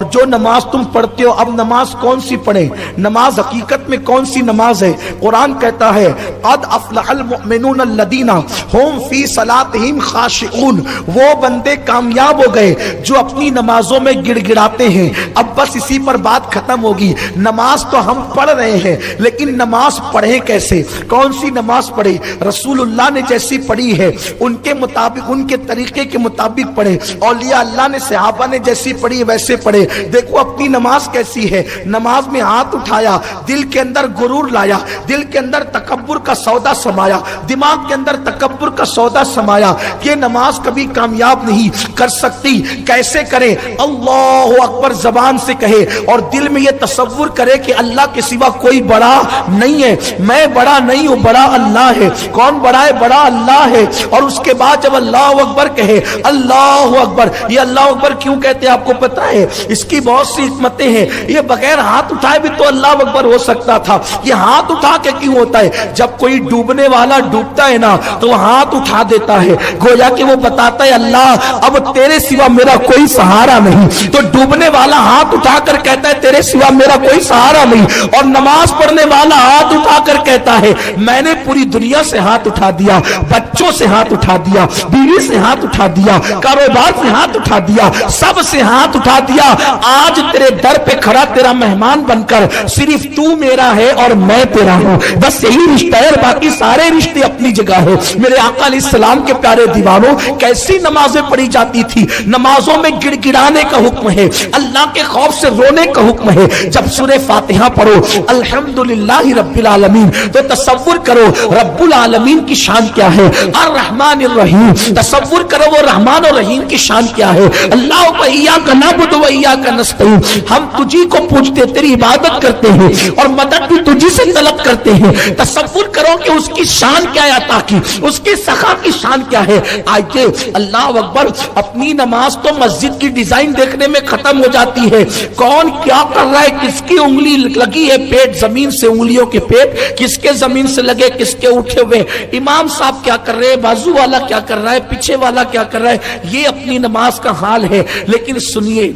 جو نماز تم پڑھتے ہو، اب نماز کون سی پڑھیں؟ نماز حقیقت میں کون سی نماز ہے؟ قرآن کہتا ہے قد افلح المؤمنون الذین هم فی صلاتہم خاشعون، وہ بندے کامیاب ہو گئے جو اپنی نمازوں میں گڑ گڑاتے ہیں۔ اب بس اسی پر بات ختم ہوگی۔ نماز تو ہم پڑھ رہے ہیں، لیکن نماز پڑھیں کیسے؟ کون سی نماز پڑھیں؟ رسول اللہ نے جیسی پڑھی ہے ان کے مطابق، ان کے طریقے کے مطابق پڑھیں۔ اولیاء اللہ نے، صحابہ نے جیسی پڑھی ویسے پڑھے۔ دیکھو اپنی نماز کیسی ہے۔ نماز میں ہاتھ اٹھایا، دل کے اندر غرور لایا، دل کے اندر تکبر کا سودا سمایا، دماغ کے اندر تکبر کا سودا سمایا کہ نماز کبھی کامیاب نہیں کر سکتی۔ کیسے کرے؟ اللہ اکبر زبان سے کہے اور دل میں یہ تصور کرے کہ اللہ کے سوا کوئی بڑا نہیں ہے، میں بڑا نہیں ہوں، بڑا اللہ ہے۔ کون بڑا ہے؟ بڑا اللہ ہے۔ اور اس کے بعد جب اللہ اکبر کہے، اللہ اکبر، یہ اللہ اکبر کیوں کہتے ہیں آپ کو پتا ہے؟ اس کی بہت سی حکمتیں ہیں۔ یہ بغیر ہاتھ اٹھائے بھی تو اللہ اکبر ہو سکتا تھا، یہ ہاتھ اٹھا کے کیوں ہوتا ہے؟ جب کوئی ڈوبنے والا ڈوبتا ہے نا تو وہ ہاتھ اٹھا دیتا ہے، گویا کہ وہ بتاتا ہے اللہ اب تیرے سوا میرا کوئی سہارا نہیں۔ تو ڈوبنے والا ہاتھ اٹھا کر کہتا ہے تیرے سوا میرا کوئی سہارا نہیں، اور نماز پڑھنے والا ہاتھ اٹھا کر کہتا ہے میں نے پوری دنیا سے ہاتھ اٹھا دیا، بچوں سے ہاتھ اٹھا دیا، بیوی سے ہاتھ اٹھا دیا، کاروبار سے ہاتھ اٹھا دیا، سب سے ہاتھ اٹھا دیا۔ آج تیرے در پہ کھڑا تیرا مہمان بن کر صرف تو میرا ہے اور میں تیرا ہوں، بس یہی رشتہ ہے، باقی سارے رشتے اپنی جگہ ہے۔ میرے آقا علیہ السلام کے پیارے دیوانوں، کیسی نمازیں پڑھی جاتی تھی؟ نمازوں میں گڑ گڑانے کا حکم ہے، اللہ کے خوف سے رونے کا حکم ہے۔ جب سورہ فاتحہ پڑھو الحمدللہ رب العالمین تو تصور کرو رب العالمین کی شان کیا ہے، الرحمن الرحیم، تصور کرو وہ رحمان اور رحیم کی شان کیا ہے۔ اللہ و ایاک نعبد و ایاک نستعین، ہم تجھی کو پوچھتے، تیری عبادت کرتے ہیں اور مدد بھی تجھی سے طلب کرتے ہیں۔ تصور کرو کہ اس کی شان کیا ہے، عطا کی، اس کی سخا کی شان کیا ہے۔ آئیے اللہ اکبر، اپنی نماز تو مسجد کی ڈیزائن دیکھنے میں ختم ہو جاتی ہے، کون کیا کر رہا ہے، کس کی انگلی لگی ہے پیٹ زمین سے، انگلیوں کے پیٹ کس کے زمین سے لگے، کس کے اٹھے ہوئے، امام صاحب کیا کر رہے ہیں، بازو والا کیا کر رہا ہے، پیچھے والا کیا کر رہا ہے، یہ اپنی نماز کا حال ہے۔ لیکن سنیے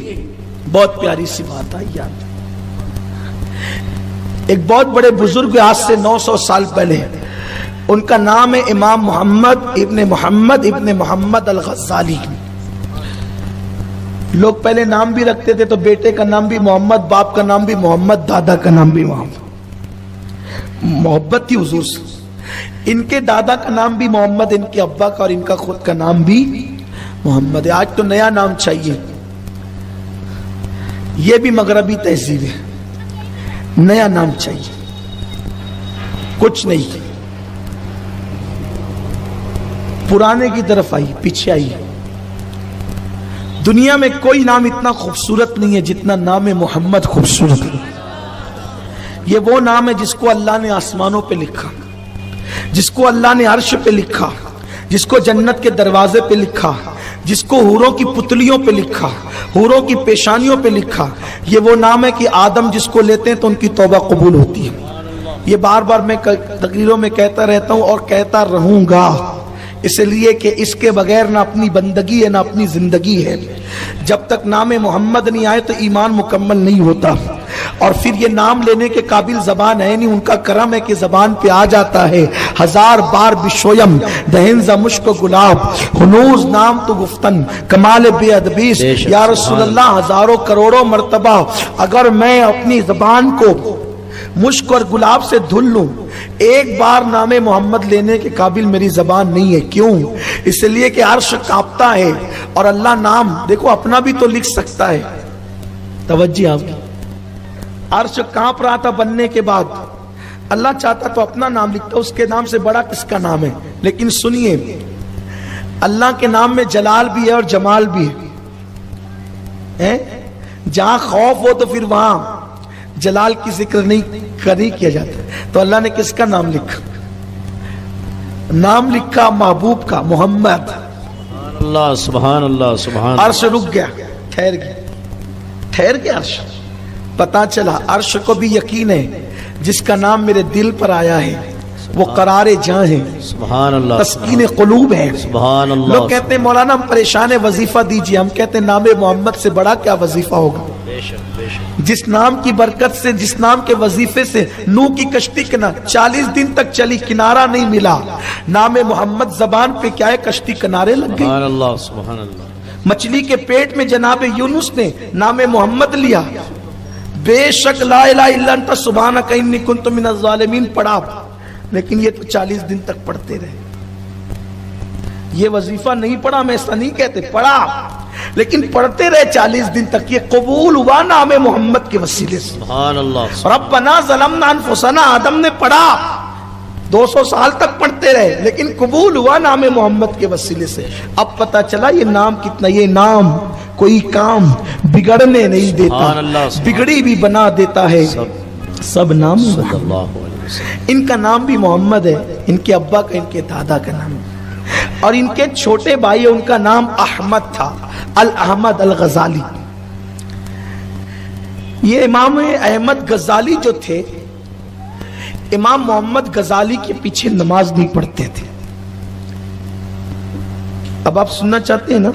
بہت پیاری سی بات آئی یاد۔ ایک بہت بڑے بزرگ آج سے 900 سال پہلے، ان کا نام ہے امام محمد ابن محمد الغزالی۔ لوگ پہلے نام بھی رکھتے تھے تو بیٹے کا نام بھی محمد، باپ کا نام بھی محمد، دادا کا نام بھی محمد، محبت تھی حضور سے۔ ان کے دادا کا نام بھی محمد، ان کے ابا کا اور ان کا خود کا نام بھی محمد ہے۔ آج تو نیا نام چاہیے، یہ بھی مغربی تہذیب ہے، نیا نام چاہیے، کچھ نہیں، پرانے کی طرف آئی، پیچھے آئی۔ دنیا میں کوئی نام اتنا خوبصورت نہیں ہے جتنا نام محمد خوبصورت ہے۔ یہ وہ نام ہے جس کو اللہ نے آسمانوں پہ لکھا، جس کو اللہ نے عرش پہ لکھا، جس کو جنت کے دروازے پہ لکھا، جس کو حوروں کی پتلیوں پہ لکھا، حوروں کی پیشانیوں پہ لکھا۔ یہ وہ نام ہے کہ آدم جس کو لیتے ہیں تو ان کی توبہ قبول ہوتی ہے۔ یہ بار بار میں تقریروں میں کہتا رہتا ہوں اور کہتا رہوں گا، اس لیے کہ اس کے بغیر نہ اپنی بندگی ہے نہ اپنی زندگی ہے۔ جب تک نام محمد نہیں آئے تو ایمان مکمل نہیں ہوتا۔ اور پھر یہ نام لینے کے قابل زبان ہے نہیں، ان کا کرم ہے کہ زبان پہ آ جاتا ہے۔ ہزار بار بشویم دہن ز مشک و گلاب، ہنوز نام تو گفتن کمال بے ادبیس۔ یا رسول اللہ، ہزاروں کروڑوں مرتبہ اگر میں اپنی زبان کو مشک اور گلاب سے دھل لوں، ایک بار نام محمد لینے کے قابل میری زبان نہیں ہے۔ کیوں؟ اس لیے کہ عرش کانپتا ہے اور اللہ نام دیکھو اپنا بھی تو لکھ سکتا ہے۔ توجہ آپ کی، عرش کانپ رہا تھا بننے کے بعد، اللہ چاہتا تو اپنا نام لکھتا، اس کے نام سے بڑا کس کا نام ہے؟ لیکن سنیے، اللہ کے نام میں جلال بھی ہے اور جمال بھی ہے۔ جہاں خوف ہو تو پھر وہاں جلال کی ذکر نہیں کیا جاتا، تو اللہ نے کس کا نام لکھا؟ نام لکھا محبوب کا، محمد۔ اللہ سبحان اللہ سبحان۔ عرش رک گیا، ٹھہر گیا عرش۔ پتا چلا عرش کو بھی یقین ہے جس کا نام میرے دل پر آیا ہے وہ قرار جہاں ہے، سبحان اللہ، تسکین قلوب ہے۔ سبحان اللہ۔ لوگ کہتے ہیں مولانا ہم پریشان ہے، وظیفہ دیجئے۔ ہم کہتے ہیں نام محمد سے بڑا کیا وظیفہ ہوگا؟ جس نام کی برکت سے، جس نام کے وظیفے سے نوح کی کشتی 40 دن تک چلی، کنارہ نہیں ملا، نام محمد زبان پہ کیا ہے، کشتی کنارے لگ گئی۔ سبحان اللہ سبحان اللہ۔ مچھلی کے پیٹ میں جناب یونس نے نام محمد لیا، بے شک لا الہ الا انت سبحانک انی کنت من الظالمین پڑھا، لیکن یہ تو 40 دن تک پڑھتے رہے۔ یہ وظیفہ نہیں پڑھا، میں ایسا نہیں کہتے، پڑھا، لیکن پڑھتے رہے 40 دن تک۔ یہ قبول ہوا نام محمد کے وسیلے سے۔ سبحان اللہ۔ ربنا ظلمنا انفسنا، آدم نے پڑھا، 200 سال تک پڑھتے رہے، لیکن قبول ہوا نام محمد کے وسیلے سے۔ اب پتہ چلا یہ نام کتنا، یہ نام کوئی کام بگڑنے نہیں دیتا، بگڑی بھی بنا دیتا ہے۔ سب نام صلی اللہ علیہ وسلم۔ ان کا نام بھی محمد ہے، ان کے ابا کا، ان کے دادا کا نام، اور ان کے چھوٹے بھائی ان کا نام احمد تھا، الاحمد الغزالی۔ یہ امام احمد غزالی جو تھے، امام محمد غزالی کے پیچھے نماز نہیں پڑھتے تھے۔ اب آپ سننا چاہتے ہیں نا،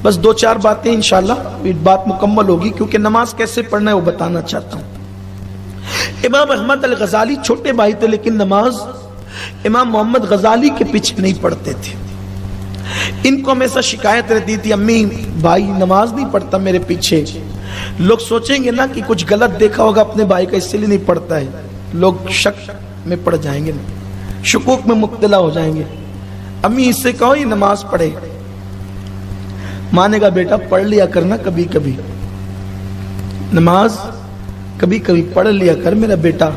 بس 2-4 باتیں انشاءاللہ بات مکمل ہوگی، کیونکہ نماز کیسے پڑھنا ہے وہ بتانا چاہتا ہوں۔ امام احمد الغزالی چھوٹے بھائی تھے، لیکن نماز امام محمد غزالی کے پیچھے نہیں پڑھتے تھے۔ ان کو ہمیشہ شکایت رہتی تھی، امی بھائی نماز نہیں پڑھتا میرے پیچھے، لوگ سوچیں گے نا کہ کچھ غلط دیکھا ہوگا اپنے بھائی کا، اس لیے نہیں پڑھتا ہے، لوگ شک میں پڑ جائیں گے، شکوک میں مبتلا ہو جائیں گے۔ امی اس سے کہو یہ نماز پڑھے، مانے گا بیٹا پڑھ لیا کرنا کبھی کبھی، نماز کبھی کبھی پڑھ لیا کر میرا بیٹا۔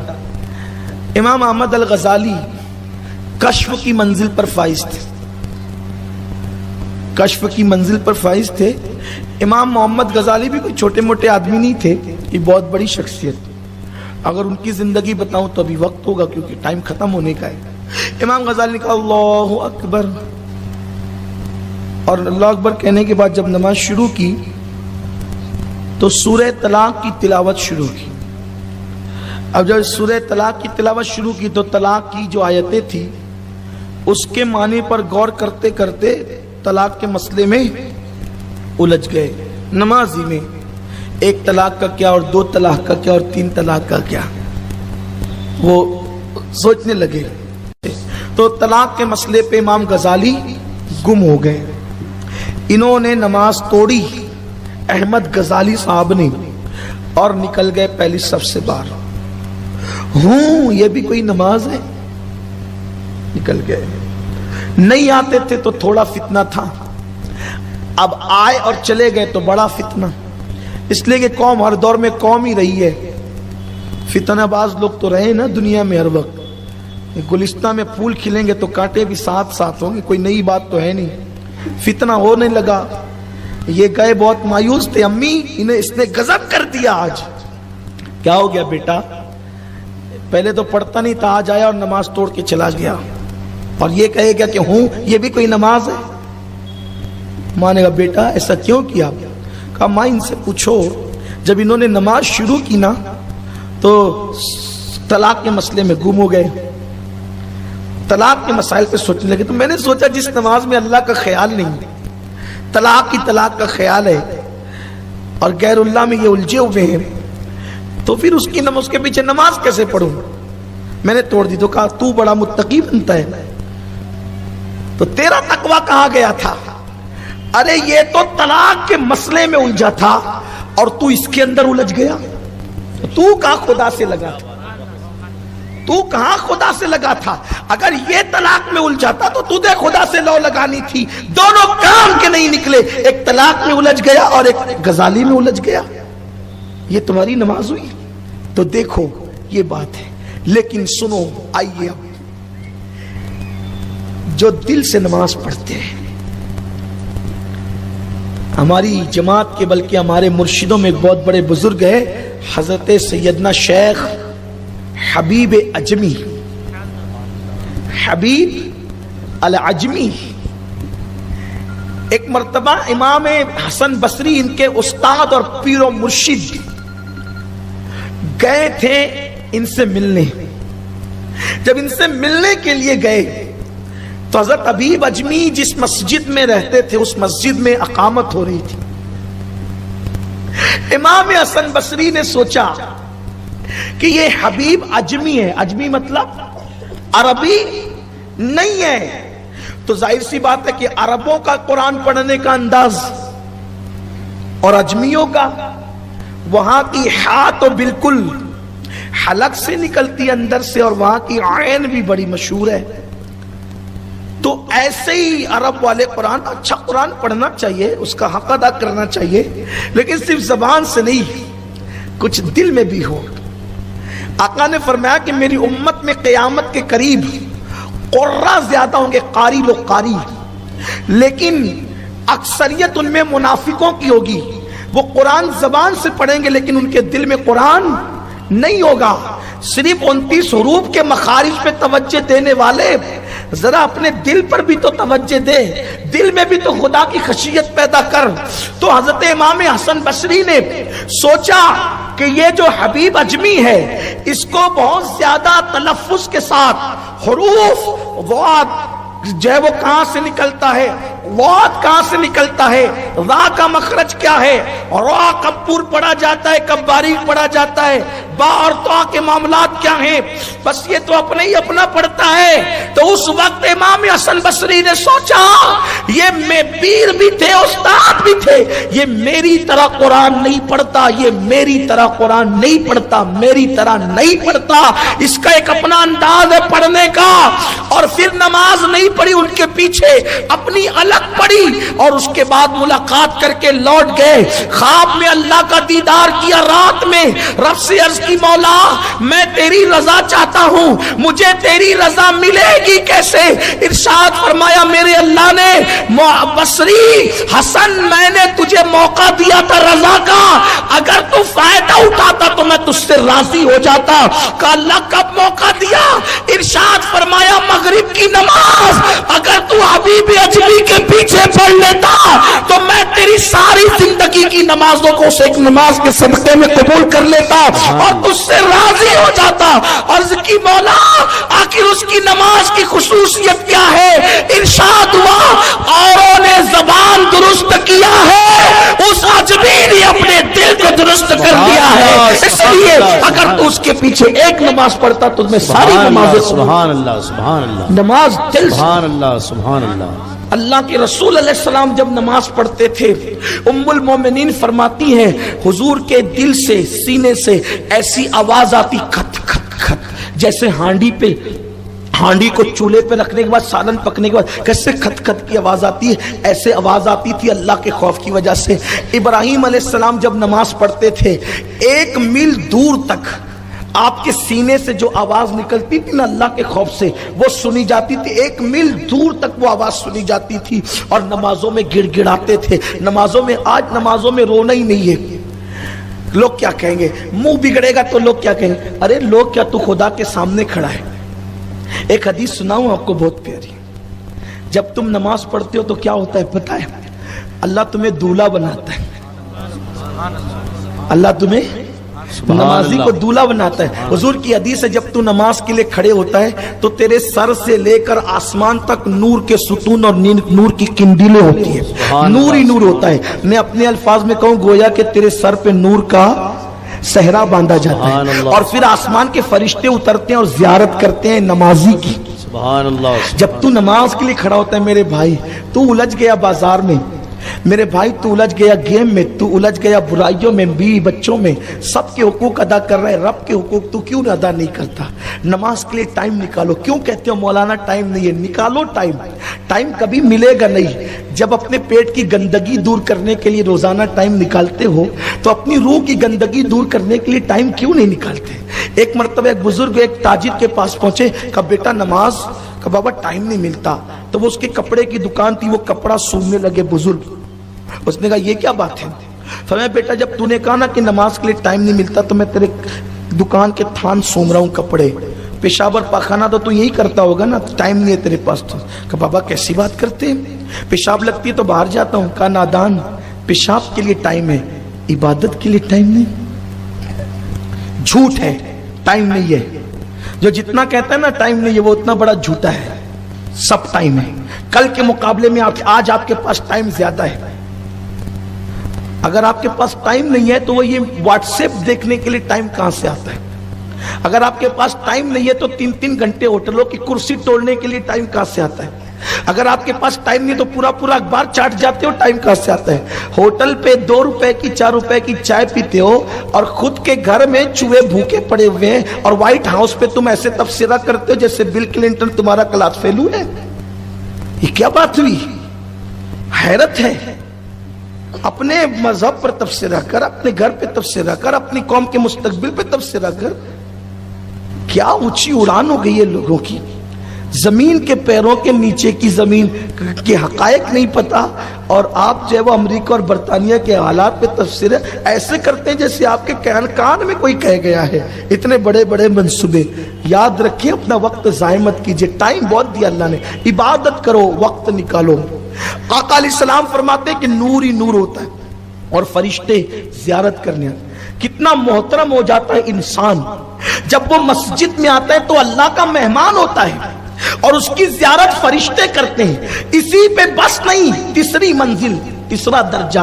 امام احمد الغزالی کشف کی منزل پر فائز تھے، کشف کی منزل پر فائز تھے۔ امام محمد غزالی بھی کوئی چھوٹے موٹے آدمی نہیں تھے، یہ بہت بڑی شخصیت۔ اگر ان کی زندگی بتاؤں تو ابھی وقت ہوگا، کیونکہ ٹائم ختم ہونے کا ہے۔ امام غزالی نے کہا اللہ اکبر، اور اللہ اکبر کہنے کے بعد جب نماز شروع کی تو سورہ طلاق کی تلاوت شروع کی۔ اب جب سورہ طلاق کی تلاوت شروع کی تو طلاق کی جو آیتیں تھی اس کے معنی پر غور کرتے کرتے طلاق کے مسئلے میں الجھ گئے۔ نمازی میں 1 طلاق کا کیا، اور 2 طلاق کا کیا، اور 3 طلاق کا کیا، وہ سوچنے لگے۔ تو طلاق کے مسئلے پہ امام غزالی گم ہو گئے۔ انہوں نے نماز توڑی احمد غزالی صاحب نے، اور نکل گئے پہلی صف سے باہر۔ یہ بھی کوئی نماز ہے، نکل گئے۔ نہیں آتے تھے تو تھوڑا فتنہ تھا، اب آئے اور چلے گئے تو بڑا فتنہ، اس لیے کہ قوم ہر دور میں قوم ہی رہی ہے، فتنہ باز لوگ تو رہے نا دنیا میں ہر وقت۔ گلستہ میں پھول کھلیں گے تو کانٹے بھی ساتھ ساتھ ہوں گے، کوئی نئی بات تو ہے نہیں۔ فتنہ ہونے لگا، یہ گئے بہت مایوس تھے، امی انہیں اس نے غضب کر دیا آج۔ کیا ہو گیا بیٹا؟ پہلے تو پڑھتا نہیں تھا، آج آیا اور نماز توڑ کے چلا گیا، اور یہ کہے گا کہ یہ بھی کوئی نماز ہے؟ ماں نے کہا بیٹا ایسا کیوں کیا؟ کہا ماں ان سے پوچھو، جب انہوں نے نماز شروع کی نا تو طلاق کے مسئلے میں گم ہو گئے، طلاق کے مسائل پہ سوچنے لگے۔ تو میں نے سوچا جس نماز میں اللہ کا خیال نہیں، طلاق کا خیال ہے، اور غیر اللہ میں یہ الجھے ہوئے ہیں، تو پھر اس کے پیچھے نماز کیسے پڑھوں؟ میں نے توڑ دی۔ تو کہا تو بڑا متقی بنتا ہے، تو تیرا تقویٰ کہاں گیا تھا؟ ارے یہ تو طلاق کے مسئلے میں الجھا تھا اور تو اس کے اندر الجھ گیا، تو کہاں خدا سے لگا تھا؟ تو کہاں خدا سے لگا تھا؟ اگر یہ طلاق میں الجھاتا تو تجھے خدا سے لو لگانی تھی۔ دونوں کام کے نہیں نکلے، ایک طلاق میں الجھ گیا اور ایک غزالی میں الجھ گیا۔ یہ تمہاری نماز ہوئی؟ تو دیکھو یہ بات ہے، لیکن سنو، آئیے اب جو دل سے نماز پڑھتے ہیں، ہماری جماعت کے بلکہ ہمارے مرشدوں میں ایک بہت بڑے بزرگ ہیں، حضرت سیدنا شیخ حبیب عجمی، حبیب العجمی۔ ایک مرتبہ امام حسن بصری ان کے استاد اور پیر و مرشد گئے تھے ان سے ملنے۔ جب ان سے ملنے کے لیے گئے تو حضرت حبیب عجمی جس مسجد میں رہتے تھے اس مسجد میں اقامت ہو رہی تھی۔ امام حسن بصری نے سوچا کہ یہ حبیب اجمی ہے. اجمی مطلب عربی نہیں ہے. تو ظاہر سی بات ہے کہ عربوں کا قرآن پڑھنے کا انداز اور اجمیوں کا، وہاں کی ہا تو بالکل حلق سے نکلتی اندر سے، اور وہاں کی عین بھی بڑی مشہور ہے. تو ایسے ہی عرب والے قرآن، اچھا قرآن پڑھنا چاہیے، اس کا حق ادا کرنا چاہیے، لیکن صرف زبان سے نہیں، کچھ دل میں بھی ہو. آقا نے فرمایا کہ میری امت میں قیامت کے قریب قرہ زیادہ ہوں گے، قاری لوگ قاری، لیکن اکثریت ان میں منافقوں کی ہوگی. وہ قرآن زبان سے پڑھیں گے لیکن ان کے دل میں قرآن نہیں ہوگا. صرف 29 حروف کے مخارج پہ توجہ دینے والے ذرا اپنے دل پر بھی تو توجہ دے، دل میں بھی تو خدا کی خشیت پیدا کر. تو حضرت امام حسن بصری نے سوچا کہ یہ جو حبیب اجمی ہے اس کو بہت زیادہ تلفظ کے ساتھ حروف جو ہے وہ کہاں سے نکلتا ہے، واد کہاں سے نکلتا ہے، را کا مخرج کیا ہے، را کب پور پڑھا جاتا ہے، کب باریک پڑھا جاتا ہے، با اور تا کے معاملات کیا ہیں، بس یہ تو اپنے ہی اپنا پڑھتا ہے. تو اس وقت امام حسن بصری نے سوچا یہ میں پیر بھی تھے، استاد بھی تھے، یہ میری طرح قرآن نہیں پڑھتا، یہ میری طرح قرآن نہیں پڑھتا، میری طرح نہیں پڑھتا. اس کا ایک اپنا انداز ہے پڑھنے کا. اور پھر نماز نہیں پڑھی، ان کے پیچھے اپنی الگ پڑھی، اور اس کے بعد ملاقات کر کے لوٹ گئے. خواب میں اللہ کا دیدار کیا، رات میں رب سے عرض کی مولا میں تیری رضا چاہتا ہوں، مجھے تیری رضا ملے گی کیسے؟ ارشاد فرمایا میرے اللہ نے بصری حسن میں نے تجھے موقع دیا تھا رضا کا، اگر تو فائدہ اٹھاتا تو میں تجھ سے راضی ہو جاتا. کہ اللہ کب موقع دیا؟ ارشاد فرمایا مغرب کی نماز اگر تو حبیب اجمی کے پیچھے پڑھ لیتا تو میں تیری ساری زندگی کی نمازوں کو اس ایک نماز کے صدقے میں قبول کر لیتا اور تجھ سے راضی ہو جاتا. عرض کی مولا آخر اس کی نماز کی خصوصیت کیا ہے؟ ارشاد ہوا اوروں نے زبان درست کیا ہے، اس اجمی نے اپنے دل کو درست کر دیا ہے. اس لیے اگر تو اس کے پیچھے ایک نماز پڑھتا تو میں ساری نمازیں. سبحان اللہ، سبحان اللہ، نماز دل. سبحان اللہ، سبحان اللہ. اللہ کے رسول علیہ السلام جب نماز پڑھتے تھے ام المومنین فرماتی ہیں حضور کے دل سے، سینے سے ایسی آواز آتی کھت کھت کھت، جیسے ہانڈی کو چولہے پہ رکھنے کے بعد سالن پکنے کے بعد کیسے کھت کھت کی آواز آتی ہے، ایسے آواز آتی تھی اللہ کے خوف کی وجہ سے. ابراہیم علیہ السلام جب نماز پڑھتے تھے 1 میل دور تک آپ کے سینے سے جو آواز نکلتی تھی نا اللہ کے خوف سے، وہ سنی جاتی تھی. 1 میل دور تک وہ آواز سنی جاتی تھی. اور نمازوں میں گڑ گڑاتے تھے. نمازوں میں، آج نمازوں میں رونا ہی نہیں ہے. لوگ کیا کہیں گے؟ منہ بگڑے گا تو لوگ کیا کہیں گے؟ ارے لوگ کیا، تو خدا کے سامنے کھڑا ہے. ایک حدیث سناؤں آپ کو بہت پیاری. جب تم نماز پڑھتے ہو تو کیا ہوتا ہے پتہ ہے؟ اللہ تمہیں دولہا بناتا ہے. اللہ تمہیں نمازی کو دولہا بناتا ہے. حضور کی حدیث ہے جب تو نماز کے لیے کھڑے ہوتا ہے تو تیرے سر سے لے کر آسمان تک نور کے ستون اور نور کی کنڈیلیں ہوتی ہیں، نور ہی نور ہوتا ہے. میں اپنے الفاظ میں کہوں گویا کہ تیرے سر پہ نور کا صحرا باندھا جاتا ہے، اور پھر آسمان کے فرشتے اترتے ہیں اور زیارت کرتے ہیں نمازی کی. سبحان اللہ. جب تو نماز کے لیے کھڑا ہوتا ہے میرے بھائی، تو الجھ گیا بازار میں، میرے بھائی تو الجھ گیا گیم میں، تو الجھ گیا برائیوں میں، بیوی بچوں میں، سب کے حقوق ادا کر رہے ہیں، رب کے حقوق تو کیوں ادا نہیں کرتا؟ نماز کے لیے ٹائم نکالو. کیوں کہتے ہو مولانا ٹائم نہیں ہے؟ نکالو ٹائم. ٹائم کبھی ملے گا نہیں. جب اپنے پیٹ کی گندگی دور کرنے کے لیے روزانہ ٹائم نکالتے ہو تو اپنی روح کی گندگی دور کرنے کے لیے ٹائم کیوں نہیں نکالتے؟ ایک مرتبہ ایک بزرگ ایک تاجر کے پاس پہنچے، کہا بیٹا نماز، کہا بابا ٹائم نہیں ملتا. تو وہ اس کے کپڑے کی دکان تھی، وہ کپڑا سوننے لگے بزرگ. اس نے کہا یہ کیا بات ہے؟ فرمایا بیٹا جب تو نے کہا نا کہ نماز کے لیے ٹائم نہیں ملتا تو میں تیرے دکان کے تھان سوم رہا ہوں کپڑے. پیشاب اور پاخانہ تو یہی کرتا ہوگا نا، ٹائم نہیں ہے تیرے پاس. تو کہا بابا کیسی بات کرتے ہیں، پیشاب لگتی ہے تو باہر جاتا ہوں. کہا نادان، پیشاب کے لیے ٹائم ہے، عبادت کے لیے ٹائم نہیں. جھوٹ ہے، ٹائم نہیں ہے. جو جتنا کہتا ہے نا ٹائم نہیں ہے وہ اتنا بڑا جھوٹا ہے. سب ٹائم ہے. کل کے مقابلے میں آج آپ کے پاس ٹائم زیادہ ہے. اگر آپ کے پاس ٹائم نہیں ہے تو وہ یہ واٹس ایپ دیکھنے کے لیے ٹائم کہاں سے آتا ہے؟ اگر آپ کے پاس ٹائم نہیں ہے تو 3 گھنٹے ہوٹلوں کی کرسی توڑنے کے لیے ٹائم کہاں سے آتا ہے؟ اگر آپ کے پاس ٹائم نہیں تو پورا اخبار چاٹ جاتے ہو، ٹائم کہاں سے آتا ہے؟ ہوٹل پہ 2 روپے کی 4 روپے کی چائے پیتے ہو اور خود کے گھر میں چوہے بھوکے پڑے ہوئے ہیں، اور وائٹ ہاؤس پہ تم ایسے تبصرہ کرتے ہو جیسے بل کلنٹن تمہارا کلاس فیلو ہے۔ یہ کیا بات ہوئی؟ حیرت ہے۔ اپنے مذہب پر تبصرہ کر، اپنے گھر پہ تبصرہ کر، اپنی قوم کے مستقبل پہ تبصرہ کر۔ کیا اونچی اڑان ہو گئی ہے لوگوں کی، زمین کے پیروں کے نیچے کی زمین کے حقائق نہیں پتا، اور آپ جو ہے وہ امریکہ اور برطانیہ کے حالات پہ تفسیر ایسے کرتے ہیں جیسے آپ کے کان میں کوئی کہہ گیا ہے۔ اتنے بڑے بڑے منصوبے۔ یاد رکھیں، اپنا وقت ضائع مت کیجئے، ٹائم بہت دیا اللہ نے، عبادت کرو، وقت نکالو۔ آقا علیہ السلام فرماتے ہیں کہ نور ہی نور ہوتا ہے اور فرشتے زیارت کرنے آتے ہیں۔ کتنا محترم ہو جاتا ہے انسان جب وہ مسجد میں آتا ہے تو اللہ کا مہمان ہوتا ہے اور اس کی زیارت فرشتے کرتے ہیں۔ اسی پہ بس نہیں، تیسری منزل، تیسرا درجہ،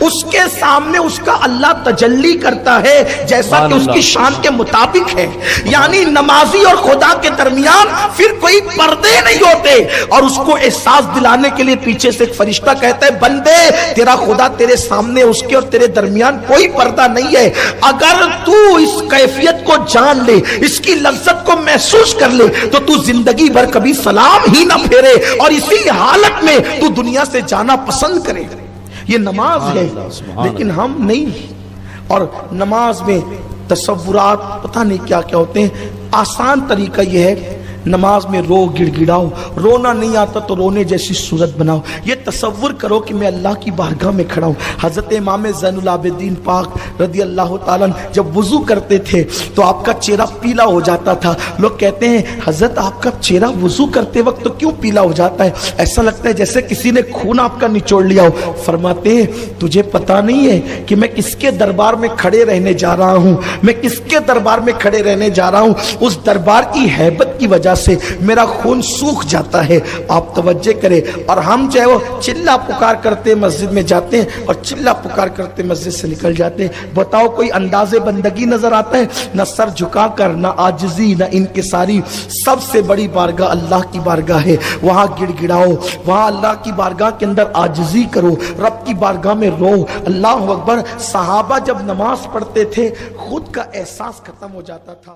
اس کے سامنے اس کا اللہ تجلی کرتا ہے جیسا کہ اس کی شان کے مطابق ہے۔ یعنی نمازی اور خدا کے درمیان پھر کوئی پردے نہیں ہوتے، اور اس کو احساس دلانے کے لیے پیچھے سے ایک فرشتہ کہتا ہے، بندے تیرا خدا تیرے سامنے، اس کے اور تیرے درمیان کوئی پردہ نہیں ہے۔ اگر تو اس کیفیت کو جان لے، اس کی لذت کو محسوس کر لے، تو تو زندگی بھر کبھی سلام ہی نہ پھیرے، اور اسی حالت میں تو دنیا سے جانا پسند کرے۔ یہ نماز ہے، لیکن ہم نہیں۔ اور نماز میں تصورات پتہ نہیں کیا کیا ہوتے ہیں۔ آسان طریقہ یہ ہے، نماز میں رو، گڑ گڑاؤ، رونا نہیں آتا تو رونے جیسی صورت بناؤ۔ یہ تصور کرو کہ میں اللہ کی بارگاہ میں کھڑا ہوں۔ حضرت امام زین العابدین پاک رضی اللہ تعالیٰ جب وضو کرتے تھے تو آپ کا چہرہ پیلا ہو جاتا تھا۔ لوگ کہتے ہیں حضرت آپ کا چہرہ وضو کرتے وقت تو کیوں پیلا ہو جاتا ہے؟ ایسا لگتا ہے جیسے کسی نے خون آپ کا نچوڑ لیا ہو۔ فرماتے ہیں تجھے پتا نہیں ہے کہ میں کس کے دربار میں کھڑے رہنے جا رہا ہوں، میں کس کے دربار میں کھڑے رہنے جا رہا ہوں۔ اس دربار کی ہیبت کی وجہ سے میرا خون سوکھ جاتا ہے۔ آپ توجہ کریں۔ اور ہم جو ہے وہ چلا پکار کرتے مسجد میں جاتے ہیں اور چلا پکار کرتے مسجد سے نکل جاتے ہیں۔ بتاؤ کوئی انداز بندگی نظر آتا ہے؟ نہ سر جھکا کر، نہ عاجزی، نہ انکساری۔ سب سے بڑی بارگاہ اللہ کی بارگاہ ہے، وہاں گڑ گڑاؤ، وہاں اللہ کی بارگاہ کے اندر عاجزی کرو، رب کی بارگاہ میں رو۔ اللہ اکبر۔ صحابہ جب نماز پڑھتے تھے خود کا احساس ختم ہو جاتا تھا۔